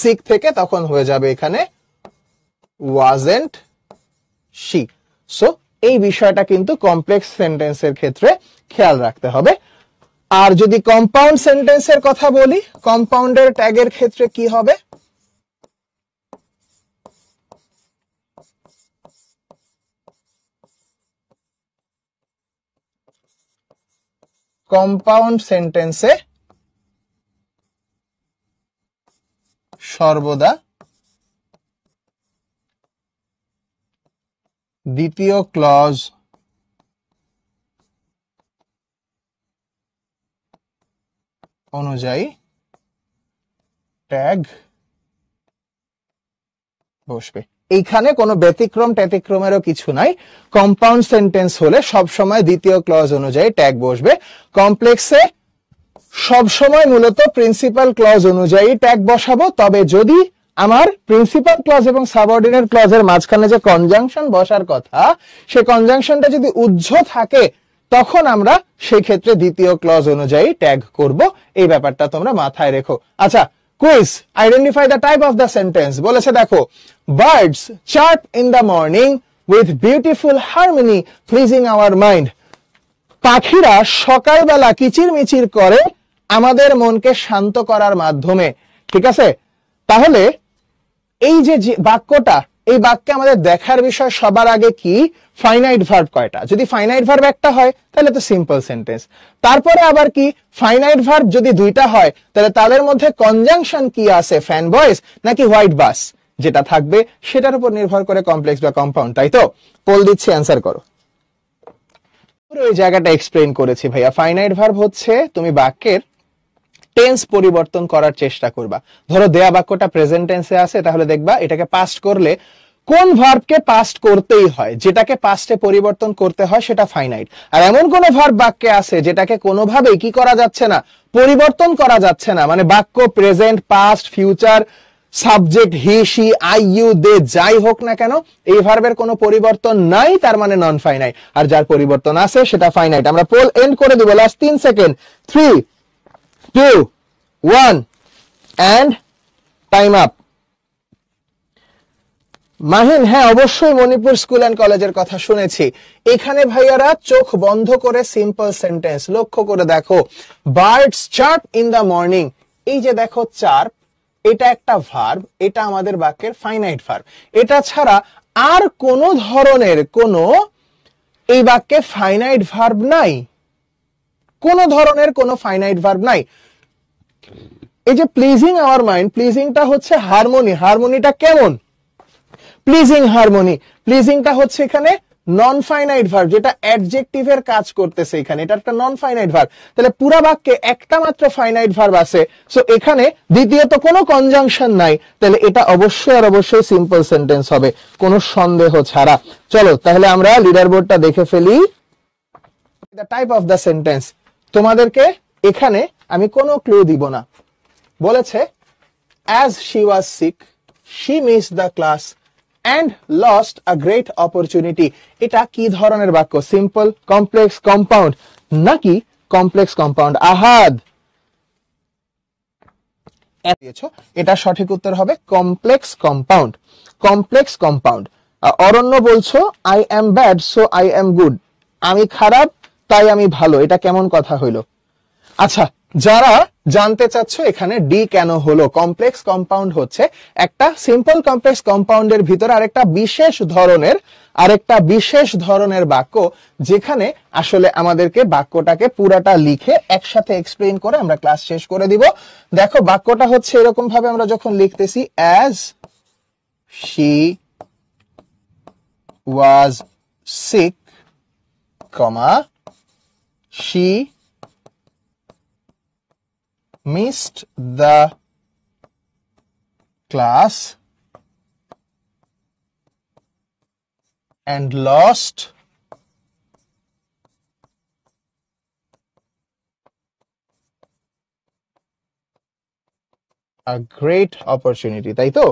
সিক থেকে, তখন হয়ে যাবে এখানে ওয়াজেন্ট শি। সো এই বিষয়টা কিন্তু কমপ্লেক্স সেন্টেন্সের ক্ষেত্রে খেয়াল রাখতে হবে। আর যদি কম্পাউন্ড সেন্টেন্সের কথা বলি, কম্পাউন্ডের ট্যাগের ক্ষেত্রে কি হবে? কম্পাউন্ড সেন্টেন্সে সর্বদা দ্বিতীয় ক্লজ অনুযায়ী ট্যাগ বসবে। এইখানে কোনো ব্যতিক্রম ট্যাতিক্রমেরও কিছু নাই, কম্পাউন্ড সেন্টেন্স হলে সবসময় দ্বিতীয় ক্লজ অনুযায়ী ট্যাগ বসবে। কমপ্লেক্সে সবসময় মূলত প্রিন্সিপাল ক্লজ অনুযায়ী ট্যাগ বসাবো, তবে যদি আমার প্রিন্সিপাল ক্লজ এবং সাবঅর্ডিনেট ক্লজের মাঝখানে যে কনজাংশন বসার কথা, সেই কনজাংশনটা যদি উহ্য থাকে, তখন আমরা সেই ক্ষেত্রে দ্বিতীয় ক্লজ অনুযায়ী ট্যাগ করব। এই ব্যাপারটা তোমরা মাথায় রেখো। আচ্ছা, quiz, identify the type of the sentence. বলেছে দেখো, birds চার্প in the morning with beautiful harmony pleasing our mind. পাখিরা সকালবেলা কিচিরমিচির করে আমাদের মনকে শান্ত করার মাধ্যমে। ঠিক আছে, তাহলে এই যে বাক্যটা, এই বাক্যে আমাদের দেখার বিষয় সবার আগে কি, ফাইনাইট ভার্ব কয়টা। যদি ফাইনাইট ভার্ব একটা হয় তাহলে তো সিম্পল সেন্টেন্স। তারপরে আবার কি, ফাইনাইট ভার্ব যদি দুইটা হয় তাহলে তাদের মধ্যে কনজাংশন কি আছে, ফ্যান বয়েস নাকি হোয়াইট বাস, যেটা থাকবে সেটার উপর নির্ভর করে কমপ্লেক্স বা কম্পাউন্ড। তাই তো? পোল দিচ্ছি, অ্যান্সার করো। ওই জায়গাটা এক্সপ্লেইন করেছি ভাইয়া। ফাইনাইট ভার্ব হচ্ছে তুমি বাক্যের টেন্স পরিবর্তন করার চেষ্টা করবা। ধরো দেয়া বাক্যটা প্রেজেন্ট টেন্সে আছে, তাহলে দেখবা এটাকে পাস্ট করলে কোন ভার্বকে পাস্ট করতেই হয়, যেটাকে পাস্টে পরিবর্তন করতে হয় সেটা ফাইনাইট। আর এমন কোন ভার্ব বাক্যে আছে যেটাকে কোনোভাবেই কি করা যাচ্ছে না, পরিবর্তন করা যাচ্ছে না, মানে বাক্য present, past, future, subject he she I you they যাই হোক না কেন, এই ভার্বের কোনো পরিবর্তন নাই, তার মানে নন ফাইনাইট। আর যার পরিবর্তন আছে সেটা ফাইনাইট। আমরা পোল এন্ড করে দিব, last 3 second. 3, 2, 1 and time up. Mahin, হ্যাঁ অবশ্যই মণিপুর স্কুল এন্ড কলেজের কথা শুনেছি। এখানে ভাইয়ারা চোখ বন্ধ করে সিম্পল সেন্টেন্স লক্ষ্য করে দেখো, বার্ডস চার্প ইন দ্য মর্নিং। এই যে দেখো চার্প, এটা একটা ভার্ব, এটা আমাদের বাক্যের ফাইনাইট ভার্ব। এটা ছাড়া আর কোন ধরনের কোন এই বাক্যে ফাইনাইট ভার্ব নাই, কোন ধরনের কোন ফাইনাইট ভার্ব নাই। এই যে প্লিজিং আওয়ার মাইন্ড, প্লিজিংটা হচ্ছে হারমোনি। হারমোনিটা কেমন? Pleasing harmony. প্লিজিংটা হচ্ছে এখানে নন ফাইনাইট ভার্ব, যেটা অ্যাডজেক্টিভের কাজ করতেছে এখানে, এটা একটা নন ফাইনাইট ভার্ব। তাহলে পুরো বাক্যে একটা মাত্র ফাইনাইট ভার্ব আছে, সো এখানে দ্বিতীয়ত কোনো কনজাংশন নাই, তাহলে এটা অবশ্যই আর অবশ্যই সিম্পল সেন্টেন্স হবে, কোনো সন্দেহ ছাড়া। চলো তাহলে আমরা লিডার বোর্ডটা দেখে ফেলি। The type of the sentence, তোমাদেরকে এখানে আমি কোনো ক্লু দিব না। বলেছে as she was sick she missed the class and lost a great opportunity। এটা কি ধরনের বাক্য? সিম্পল, কমপ্লেক্স, কম্পাউন্ড নাকি কমপ্লেক্স কম্পাউন্ড। আহাদ এটা সঠিক উত্তর হবে complex compound. Complex compound. Aranya বলছো I am bad so I am good, আমি খারাপ তাই আমি ভালো, এটা কেমন কথা হইলো? আচ্ছা, যারা জানতে চাচ্ছ এখানে ডি কেন হলো, কমপ্লেক্স কম্পাউন্ড হচ্ছে একটা সিম্পল কমপ্লেক্স কম্পাউন্ডের ভিতরে আরেকটা বিশেষ ধরনের বাক্য, যেখানে আসলে আমাদেরকে বাক্যটাকে পুরাটা লিখে একসাথে এক্সপ্লেইন করে আমরা ক্লাস শেষ করে দিব। দেখো বাক্যটা হচ্ছে এরকম ভাবে আমরা যখন লিখতেছি, as she was sick, comma she missed the class and lost a great opportunity, তাই তো?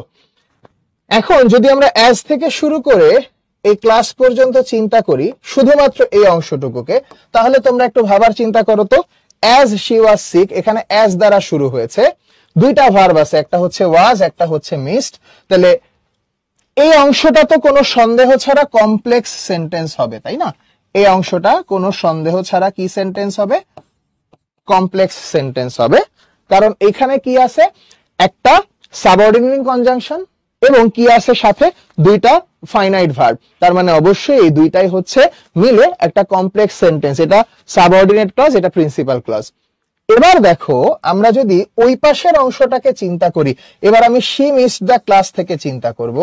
এখন যদি আমরা অ্যাজ থেকে শুরু করে এই ক্লাস পর্যন্ত চিন্তা করি শুধুমাত্র এই অংশটুকুকে, তাহলে তোমরা একটু ভাবার চিন্তা করো তো। as she was sick, এখানে as দ্বারা শুরু হয়েছে, দুইটা ভার্ব আছে, একটা হচ্ছে was, একটা হচ্ছে missed। তাহলে এই অংশটা তো কোনো সন্দেহ ছাড়া কমপ্লেক্স সেন্টেন্স হবে, তাই না? এই অংশটা কোনো সন্দেহ ছাড়া কি সেন্টেন্স হবে? কমপ্লেক্স সেন্টেন্স হবে। কারণ এখানে কি আছে? একটা সাবঅর্ডিনেটিং কনজাংশন এবং কি আছে সাথে? দুইটা ফাইনাইট ভার্ব। তার মানে অবশ্যই এই দুইটাই হচ্ছে মিলে একটা কমপ্লেক্স সেন্টেন্স। এটা সাবঅর্ডিনেট ক্লজ, এটা প্রিন্সিপাল ক্লজ। এবার দেখো আমরা যদি ওই পাশের অংশটাকে চিন্তা করি, এবার আমি শি মিসড দ্য ক্লাস থেকে চিন্তা করব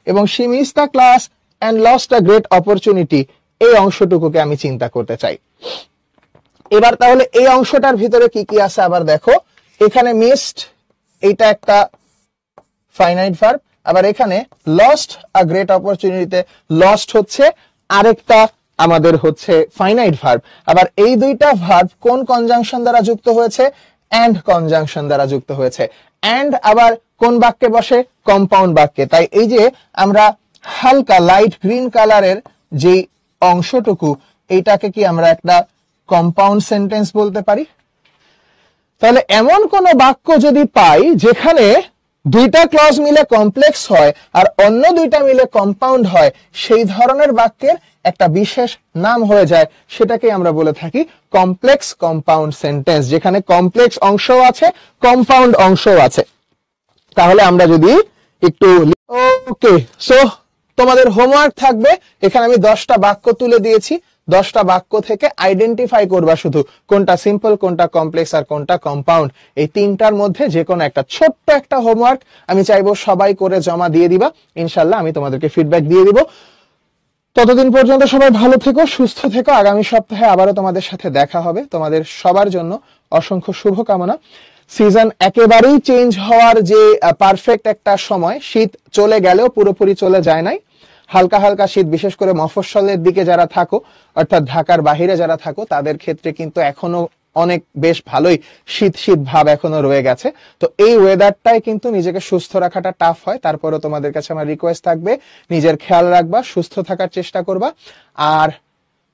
এবং she missed the class and lost a great opportunity, এই অংশটুকুকে আমি চিন্তা করতে চাই। এবার তাহলে এই অংশটার ভিতরে কি কি আছে আবার দেখো। এখানে মিসড, এটা একটা ফাইনাইট ভার্ব। আবার এখানে লস্ট আ গ্রেট অপরচুনিটিতে লস্ট হচ্ছে আরেকটা আমাদের হচ্ছে ফাইনাইট ভার্ব। আবার এই দুইটা ভার্ব কোন কনজাংশন দ্বারা যুক্ত হয়েছে? এন্ড কনজাংশন দ্বারা যুক্ত হয়েছে। এন্ড আবার কোন বাক্যে বসে? কম্পাউন্ড বাক্যে। তাই এই যে আমরা হালকা লাইট গ্রিন কালারের যে অংশটুকু, এইটাকে কি আমরা একটা কম্পাউন্ড সেন্টেন্স বলতে পারি? তাহলে এমন কোন বাক্য যদি পাই যেখানে দুইটা ক্লজ মিলে কমপ্লেক্স হয় আর অন্য দুইটা মিলে কম্পাউন্ড হয়, সেই ধরনের বাক্যের একটা বিশেষ নাম হয়ে যায়, সেটাকে আমরা বলে থাকি কমপ্লেক্স কম্পাউন্ড সেন্টেন্স, যেখানে কমপ্লেক্স অংশও আছে, কম্পাউন্ড অংশও আছে। তাহলে আমরা যদি একটু ওকে, সো তোমাদের হোমওয়ার্ক থাকবে, এখানে আমি 10টা বাক্য তুলে দিয়েছি। 10টা বাক্য থেকে আইডেন্টিফাই করবা শুধু কোনটা সিম্পল, কোনটা কমপ্লেক্স আর কোনটা কম্পাউন্ড। এই তিনটার মধ্যে যে কোনো একটা ছোট্ট একটা হোমওয়ার্ক আমি চাইবো সবাই করে জমা দিয়ে দিবা। ইনশাআল্লাহ আমি তোমাদেরকে ফিডব্যাক দিয়ে দিব। ততদিন পর্যন্ত সবাই ভালো থেকো, সুস্থ থেকো। আগামী সপ্তাহে আবারও তোমাদের সাথে দেখা হবে। তোমাদের সবার জন্য অসংখ্য শুভকামনা। সিজন একেবারেই চেঞ্জ হওয়ার যে পারফেক্ট একটা সময়, শীত চলে গেলেও পুরোপুরি চলে যায় নাই, হালকা হালকা শীত, বিশেষ করে মফস্বলের দিকে যারা থাকো অর্থাৎ ঢাকার বাহিরে যারা থাকো তাদের ক্ষেত্রে কিন্তু এখনো অনেক বেশ ভালোই শীত শীত ভাব এখনো রয়ে গেছে। তো এই ওয়েদারটাই কিন্তু নিজেকে সুস্থ রাখাটা টাফ হয়। তারপরে তোমাদের কাছে আমার রিকোয়েস্ট থাকবে, নিজের খেয়াল রাখবা, সুস্থ থাকার চেষ্টা করবা, আর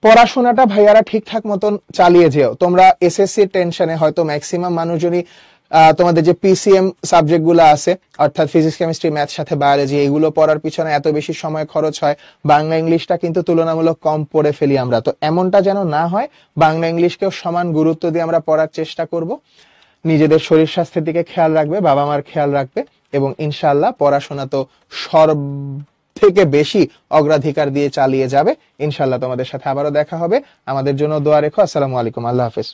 পড়াশোনাটা ভাইয়ারা ঠিকঠাক মতন চালিয়ে যেও। তোমরা এসএসসির টেনশনে হয়তো ম্যাক্সিমাম মানুষজনই তোমাদের যে পিসিএম সাবজেক্ট গুলো আছে অর্থাৎ ফিজিক্স, কেমিস্ট্রি, ম্যাথ সাথে বায়োলজি, এগুলো পড়ার পিছনে এত বেশি সময় খরচ হয়, বাংলা ইংলিশটা কিন্তু তুলনামূলক কম পড়ে ফেলি আমরা। তো এমনটা যেন না হয়, বাংলা ইংলিশকেও সমান গুরুত্ব দিয়ে আমরা পড়ার চেষ্টা করব। নিজেদের শরীর স্বাস্থ্যের দিকে খেয়াল রাখবে, বাবা মার খেয়াল রাখবে, এবং ইনশাআল্লাহ পড়াশোনা তো সব থেকে বেশি অগ্রাধিকার দিয়ে চালিয়ে যাবে। ইনশাআল্লাহ তোমাদের সাথে আবারও দেখা হবে। আমাদের জন্য দোয়া রেখো। আসসালামু আলাইকুম, আল্লাহ হাফেজ।